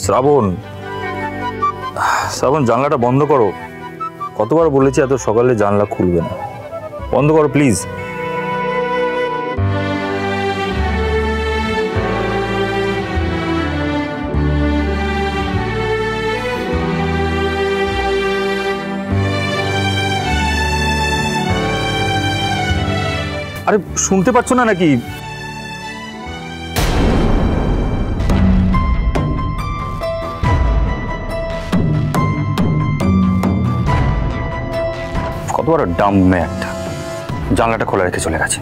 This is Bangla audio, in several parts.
শ্রাবণ, শ্রাবণ জানলাটা বন্ধ করো। কতবার বলেছি এত সকালে জানলা খুলবে না, বন্ধ করো প্লিজ। আরে শুনতে পাচ্ছ না নাকি? কত বড় ডাম মেয়ে একটা, জানলাটা খোলা রেখে চলে গেছে।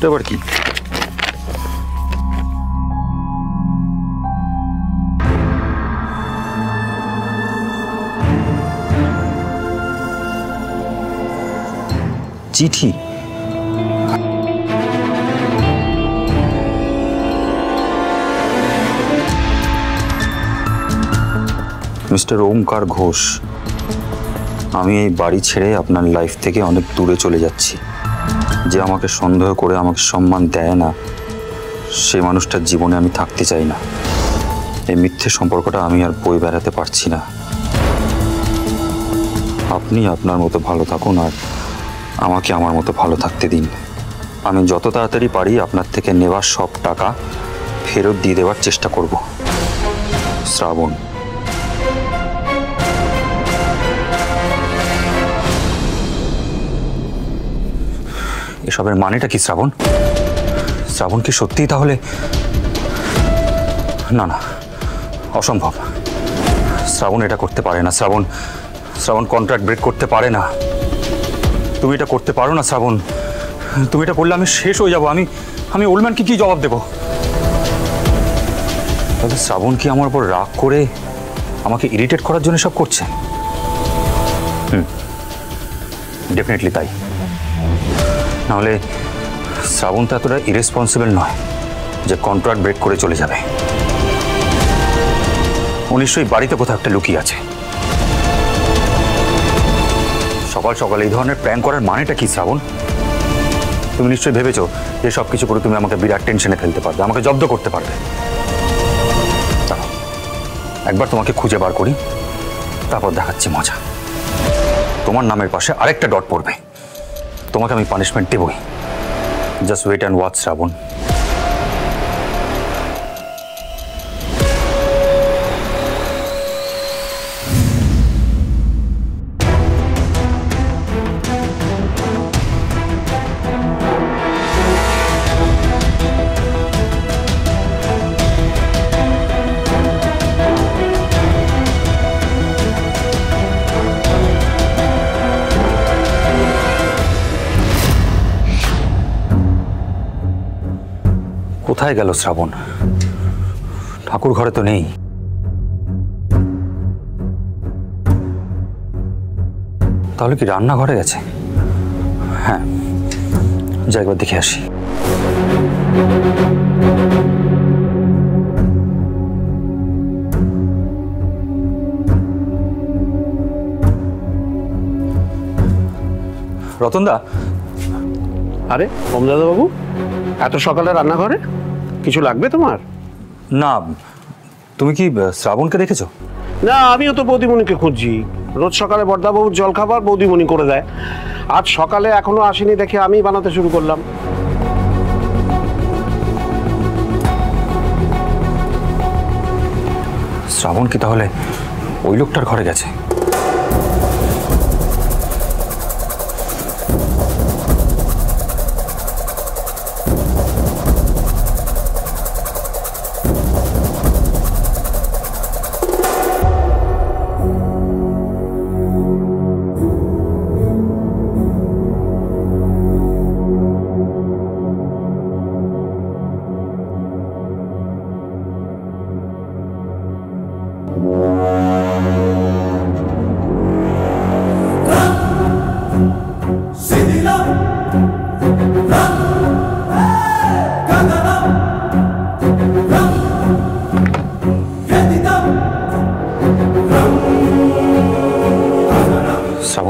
এবার কি? চিঠি। মিস্টার ওমকার ঘোষ, আমি এই বাড়ি ছেড়ে আপনার লাইফ থেকে অনেক দূরে চলে যাচ্ছি। যে আমাকে সন্দেহ করে আমাকে সম্মান দেয় না, সেই মানুষটার জীবনে আমি থাকতে চাই না। এই মিথ্যে সম্পর্কটা আমি আর বয়ে বেড়াতে পারছি না। আপনি আপনার মতো ভালো থাকুন আর আমাকে আমার মতো ভালো থাকতে দিন। আমি যত তাড়াতাড়ি পারি আপনার থেকে নেওয়া সব টাকা ফেরত দিয়ে দেওয়ার চেষ্টা করব। শ্রাবণ। এসবের মানেটা কি শ্রাবণ? শ্রাবণ কি সত্যিই তাহলে? না না, অসম্ভব। শ্রাবণ এটা করতে পারে না। শ্রাবণ, শ্রাবণ কন্ট্রাক্ট ব্রেক করতে পারে না। তুমি এটা করতে পারো না শ্রাবণ। তুমি এটা করলে আমি শেষ হয়ে যাব। আমি ওল্ডম্যানকে কি জবাব দেব? তাহলে শ্রাবণ কি আমার উপর রাগ করে আমাকে ইরিটেট করার জন্য সব করছে? ডেফিনেটলি তাই। নাহলে শ্রাবণ তো এতটা ইরেসপন্সিবল নয় যে কন্ট্রাক্ট ব্রেক করে চলে যাবে। ও নিশ্চয়ই বাড়িতে কোথাও একটা লুকিয়ে আছে। সকাল সকাল এই ধরনের প্র্যাঙ্ক করার মানেটা কি শ্রাবণ? তুমি নিশ্চয়ই ভেবেছো যে সব কিছু করে তুমি আমাকে বিরাট টেনশনে ফেলতে পারবে, আমাকে জব্দ করতে পারবে। একবার তোমাকে খুঁজে বার করি, তারপর দেখাচ্ছি মজা। তোমার নামের পাশে আরেকটা ডট পড়বে, তোমাকে আমি পানিশমেন্ট দেবই। Just wait and watch Shravan. কোথায় গেল শ্রাবণ? ঠাকুর ঘরে তো নেই। তাহলে কি রান্নাঘরে গেছে? হ্যাঁ, যাই একবার দেখে আসি। রতনদা। আরে ওমদাদা বাবু, এত সকালে রান্নাঘরে কিছু লাগবে তোমার? না, তুমি কি শ্রাবণকে দেখেছো? না, আমিও তো বৌদিমণিকে খুঁজছি। রোজ সকালে বর্দাবাবুর জলখাবার বৌদিমণি করে দেয়। আজ সকালে এখনো আসেনি দেখে আমি বানাতে শুরু করলাম। শ্রাবণ কি তাহলে ওই লোকটার ঘরে গেছে?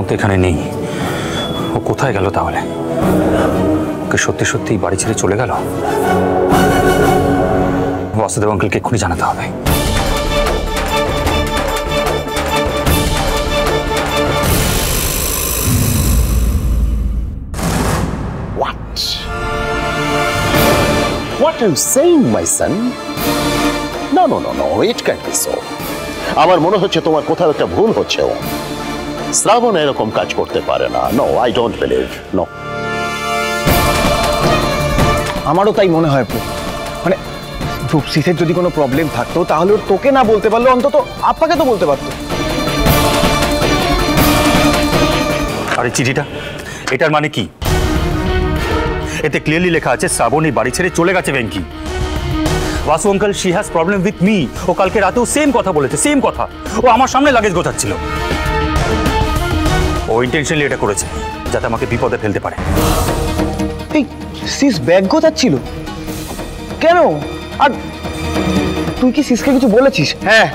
তো এখানে নেই। ও কোথায় গেল তাহলে? ওকে সত্যি সত্যি বাড়ি ছেড়ে চলে গেল? বাসুদেব আঙ্কেলকে এক্ষুনি জানাতে হবে। What are you saying, my son? No, it can't be so. আমার মনে হচ্ছে তোমার কোথাও একটা ভুল হচ্ছে। শ্রাবণ এরকম কাজ করতে পারে না। No, I don't believe. No. আমারও তাই মনে হয়। মানে রূপসিসের যদি কোনো প্রবলেম থাকতো তাহলে ওর তোকে না বলতে পারলো, অন্তত আপাকে তো বলতে পারতো। আরে চিঠিটা, এটার মানে কি? এতে ক্লিয়ারলি লেখা আছে শ্রাবণ এই বাড়ি ছেড়ে চলে গেছে। Venky, Basu uncle, she has problem with me. ও কালকে রাতেও সেম কথা বলেছে, সেম কথা। ও আমার সামনে লাগেজ গোছাচ্ছিল। ও ইন্টেনশনালি এটা করেছে যাতে আমাকে বিপদে ফেলতে পারে। এই সিস ব্যাগ গোছাচ্ছিল কেন? আর তুই কি সিসকে কিছু বলেছিস? হ্যাঁ,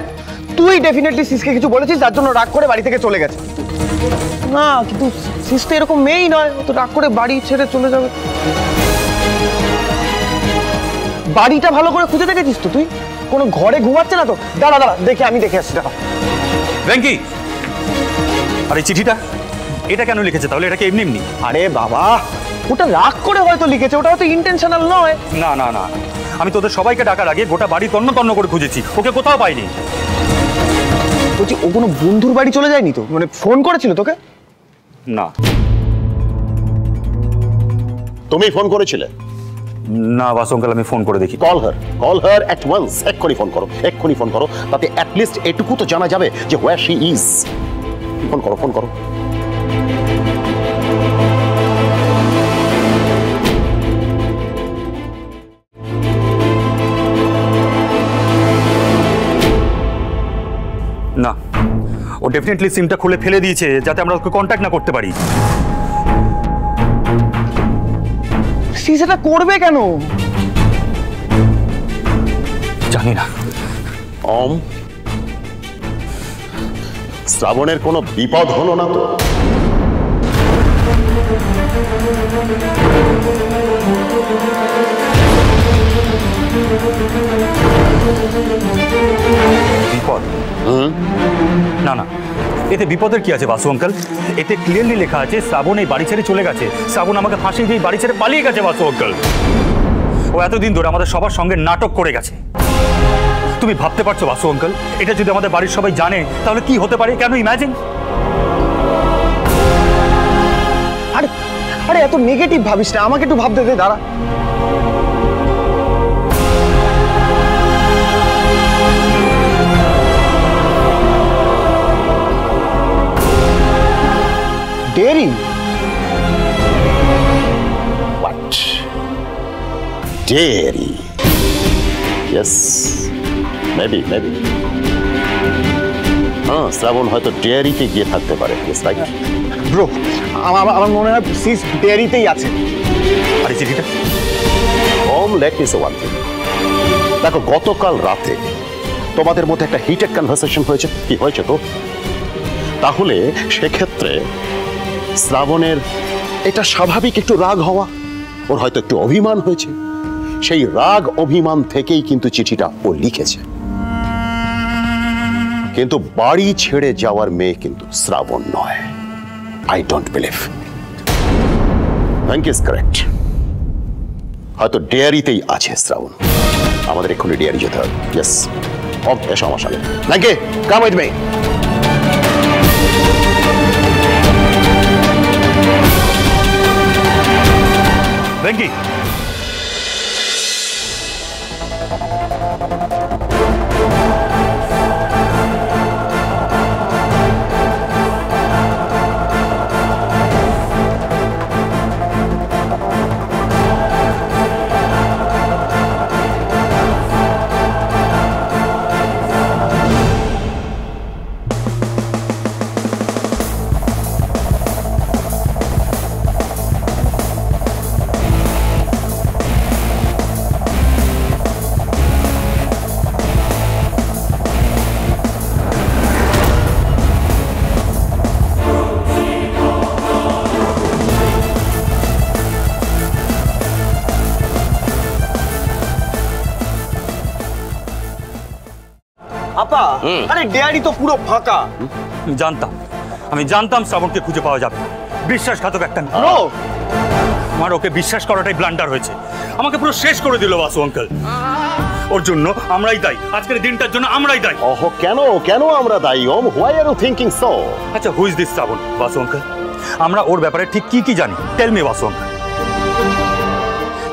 তুই ডেফিনেটলি সিসকে কিছু বলেছিস, যার জন্য রাগ করে বাড়ি থেকে চলে গেছে। না, কিন্তু সিস তো এরকম মেয়েই নয়, ও তো রাগ করে বাড়ি ছেড়ে চলে যাবে। বাড়িটা ভালো করে খুঁজে দেখেছিস তো তুই? কোনো ঘরে ঘুমাচ্ছে না তো? দাঁড়া দেখে আমি দেখে আসছি। দাঁড়া ভেঙ্কি, আরে চিঠিটা এটা কেন লিখেছে তাহলে? এটা কি এমনি এমনি? আরে বাবা, ওটা রাগ করে হয়তো লিখেছে, ওটা হয়তো ইন্টেনশনাল নয়। না না না, আমি তোদের সবাইকে ডাকার আগে গোটা বাড়ি তন্ন তন্ন করে খুঁজেছি, ওকে কোথাও পাইনি। বলছি, ও কোনো বন্ধুর বাড়ি চলে যায়নি তো? মানে ফোন করেছিল তোকে? না। তুমি ফোন করেছিলে? না বাসু আঙ্কেল, আমি ফোন করে দেখি। Call her at once. এক্ষুনি ফোন করো, তাতে অ্যাটলিস্ট এটুকু তো জানা যাবে যে হোয়ার শি ইজ। ফোন করো। না, ও ডেফিনেটলি সিমটা খুলে ফেলে দিয়েছে যাতে আমরা ওকে কন্ট্যাক্ট না করতে পারি। সেটা করবে কেন? জানি না। শ্রাবণের কোনো বিপদ হলো না তো? বিপদ? না না, এতে বিপদের কি আছে বাসু আঙ্কেল? এতে ক্লিয়ারলি লেখা আছে শ্রাবণ এই বাড়ি ছেড়ে চলে গেছে। শ্রাবণ আমাকে ফাঁসি দিয়ে বাড়ি ছেড়ে পালিয়ে গেছে বাসু আঙ্কেল। ও এতদিন ধরে আমাদের সবার সঙ্গে নাটক করে গেছে। তুমি ভাবতে পারছো বাসু আঙ্কেল, এটা যদি আমাদের বাড়ির সবাই জানে তাহলে কি হতে পারে? কেন ইমাজিন? আরে এত নেগেটিভ ভাবিস না, আমাকে একটু ভাবতে দে। দাঁড়া, dairy? What? Dairy. Yes. Maybe. Shrabon হয়তো ডেয়ারিতে গিয়ে থাকতে পারে। Yes, right. ব্রো, আমার মনে হয় সিস ডেয়ারিতেই আছে। আরে চিঠিটা? Let me say one thing. দেখো, গতকাল রাতে তোমাদের মধ্যে একটা হিটেড কনভারসেশন হয়েছে। কি হয়েছে তো? তাহলে সেক্ষেত্রে শ্রাবণের এটা স্বাভাবিক একটু রাগ হওয়া, ওর হয়তো একটু অভিমান হয়েছে। সেই রাগ অভিমান থেকেই কিন্তু চিঠিটা ও লিখেছে। কিন্তু বাড়ি ছেড়ে যাওয়ার মেয়ে কিন্তু শ্রাবণ নয়। I don't believe. Thank you, correct. হয়তো ডেয়ারিতেই আছে শ্রাবণ। আমাদের এক্ষুনি ডেয়ারি যেতে হবে। ইয়েস, এসো আমার সাথে। Thank you, come with me. Venky, আপা আরে ডেয়ারি তো পুরো ফাঁকা। আমি জানতাম শ্রাবণকে খুঁজে পাওয়া যাবে। বিশ্বাসঘাতক একটা মেয়ে। ব্রো আমার ওকে বিশ্বাস করাটাই ব্লান্ডার হয়েছে, আমাকে পুরো শেষ করে দিল বাসু আঙ্কেল। ওর জন্য আমরাই দায়ী, আজকের দিনটার জন্য আমরাই দায়ী। ওহ কেন কেন আমরা দায়ী Om? Why are you thinking so? আচ্ছা who is this Shravan Basu uncle? আমরা ওর ব্যাপারে ঠিক কি কি জানি? Tell me Basu uncle.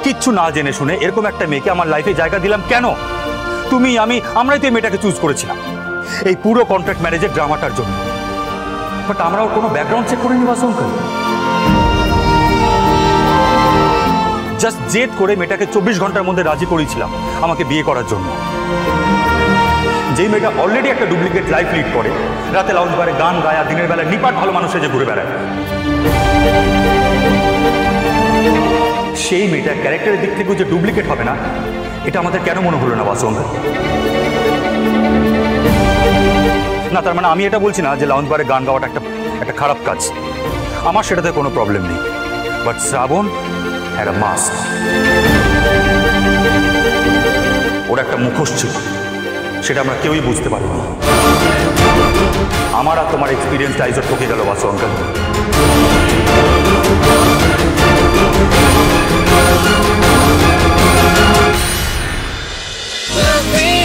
কিচ্ছু না জেনে শুনে এরকম একটা মেয়েকে আমার লাইফে জায়গা দিলাম কেন? তুমি আমরাই তো এই মেয়েটাকে চুজ করেছিলাম এই পুরো কন্ট্রাক্ট ম্যারেজের ড্রামাটার জন্য। বাট আমরা ওর কোনো ব্যাকগ্রাউন্ড চেক করিনি বাসু আঙ্কেল। জাস্ট জেদ করে মেয়েটাকে 24 ঘন্টার মধ্যে রাজি করেছিলাম আমাকে বিয়ে করার জন্য। যেই মেয়েটা অলরেডি একটা ডুপ্লিকেট লাইফ লিড করে, রাতে লাউঞ্জ বারে গান গায়, দিনের বেলা নিপাট ভালো মানুষে যে ঘুরে বেড়ায়, সেই মেয়েটা ক্যারেক্টারের দিক থেকে যে ডুপ্লিকেট হবে না, এটা আমাদের কেন মনে হলো না বাসু আঙ্কেল? না তার মানে আমি এটা বলছি না যে লাউঞ্জ বারে গান গাওয়াটা একটা খারাপ কাজ, আমার সেটাতে কোনো প্রবলেম নেই। বাট শ্রাবণ একটা মাস্ক, ওর একটা মুখোশ ছিল, সেটা আমরা কেউই বুঝতে পারি না। আমার আর তোমার এক্সপিরিয়েন্স আইজও ঠকে গেল বাসু আঙ্কেল। Love me